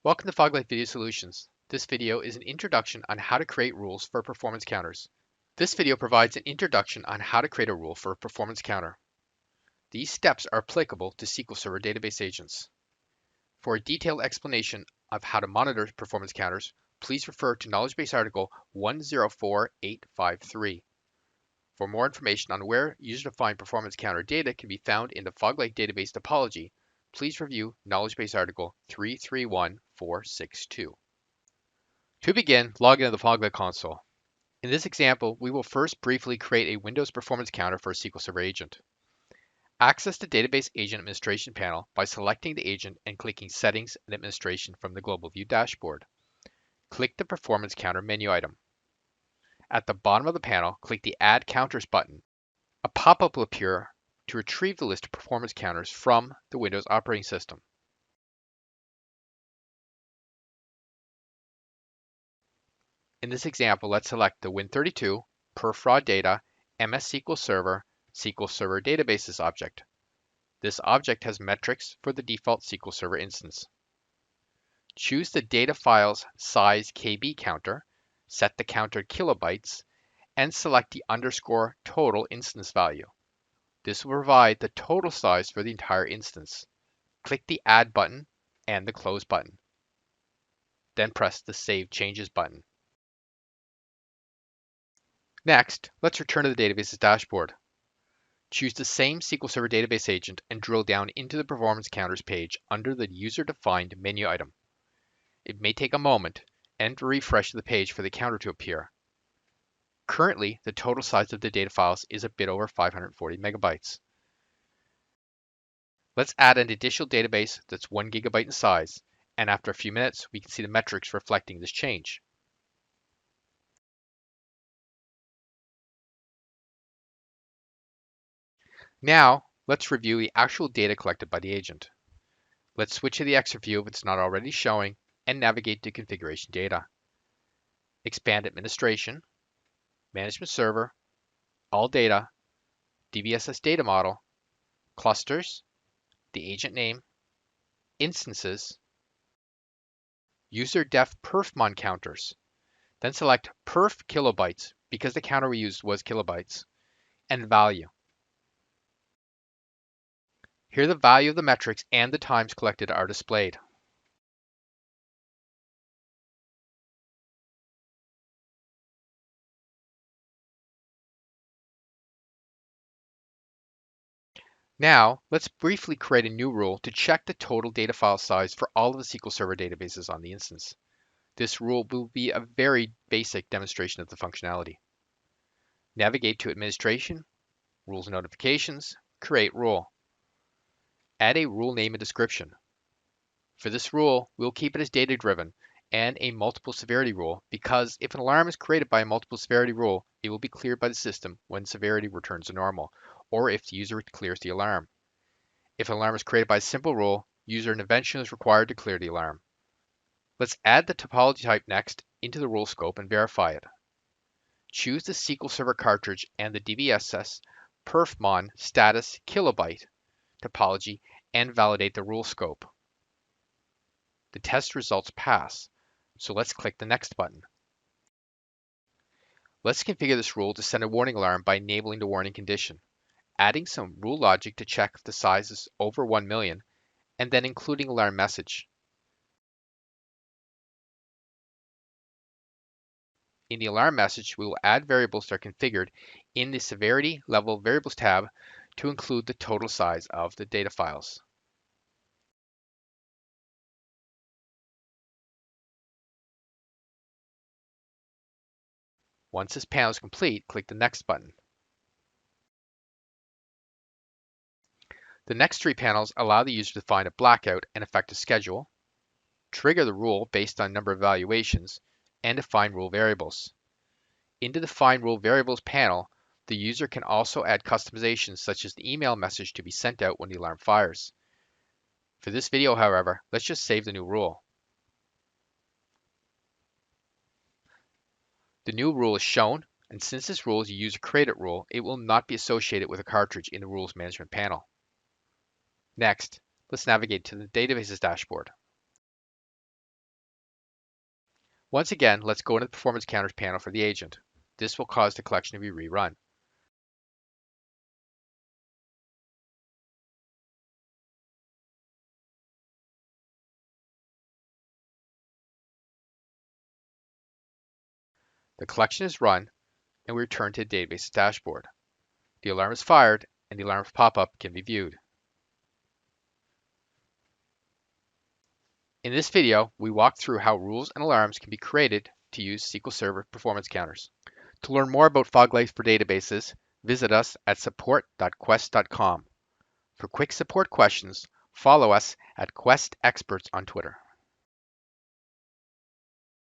Welcome to Foglight Video Solutions. This video is an introduction on how to create rules for performance counters. This video provides an introduction on how to create a rule for a performance counter. These steps are applicable to SQL Server database agents. For a detailed explanation of how to monitor performance counters, please refer to Knowledge Base article 104853. For more information on where user-defined performance counter data can be found in the Foglight database topology, please review Knowledge Base article 331462. To begin, log into the Foglight console. In this example, we will first briefly create a Windows performance counter for a SQL Server agent. Access the Database Agent Administration panel by selecting the agent and clicking Settings and Administration from the Global View dashboard. Click the Performance Counter menu item. At the bottom of the panel, click the Add Counters button. A pop-up will appear to retrieve the list of performance counters from the Windows operating system. In this example, let's select the Win32, Perf Raw Data, MS SQL Server, SQL Server Databases object. This object has metrics for the default SQL Server instance. Choose the data file's size KB counter, set the counter kilobytes, and select the underscore total instance value. This will provide the total size for the entire instance. Click the Add button and the Close button. Then press the Save Changes button. Next, let's return to the database's dashboard. Choose the same SQL Server database agent and drill down into the Performance Counters page under the User-Defined menu item. It may take a moment and refresh the page for the counter to appear. Currently, the total size of the data files is a bit over 540 megabytes. Let's add an additional database that's 1 gigabyte in size, and after a few minutes, we can see the metrics reflecting this change. Now, let's review the actual data collected by the agent. Let's switch to the Extra view if it's not already showing, and navigate to Configuration Data. Expand Administration, Management Server, All Data, DBSS Data Model, Clusters, the agent name, Instances, User Def perfmon counters. Then select perf kilobytes because the counter we used was kilobytes, and value. Here the value of the metrics and the times collected are displayed. Now, let's briefly create a new rule to check the total data file size for all of the SQL Server databases on the instance. This rule will be a very basic demonstration of the functionality. Navigate to Administration, Rules and Notifications, Create Rule. Add a rule name and description. For this rule, we'll keep it as data-driven and a multiple severity rule because if an alarm is created by a multiple severity rule, it will be cleared by the system when severity returns to normal, or if the user clears the alarm. If an alarm is created by a simple rule, user intervention is required to clear the alarm. Let's add the topology type next into the rule scope and verify it. Choose the SQL Server cartridge and the DBSS perfmon status kilobyte topology and validate the rule scope. The test results pass, so let's click the Next button. Let's configure this rule to send a warning alarm by enabling the warning condition, adding some rule logic to check if the size is over 1 million, and then including alarm message. In the alarm message, we will add variables that are configured in the Severity Level Variables tab to include the total size of the data files. Once this panel is complete, click the Next button. The next three panels allow the user to define a blackout and affect a schedule, trigger the rule based on number of evaluations, and define rule variables. In the Define Rule Variables panel, the user can also add customizations such as the email message to be sent out when the alarm fires. For this video, however, let's just save the new rule. The new rule is shown, and since this rule is a user-created rule, it will not be associated with a cartridge in the Rules Management panel. Next, let's navigate to the Databases dashboard. Once again, let's go into the performance counters panel for the agent. This will cause the collection to be rerun. The collection is run, and we return to the database dashboard. The alarm is fired, and the alarm pop-up can be viewed. In this video, we walk through how rules and alarms can be created to use SQL Server performance counters. To learn more about Foglight for databases, visit us at support.quest.com. For quick support questions, follow us at Quest Experts on Twitter.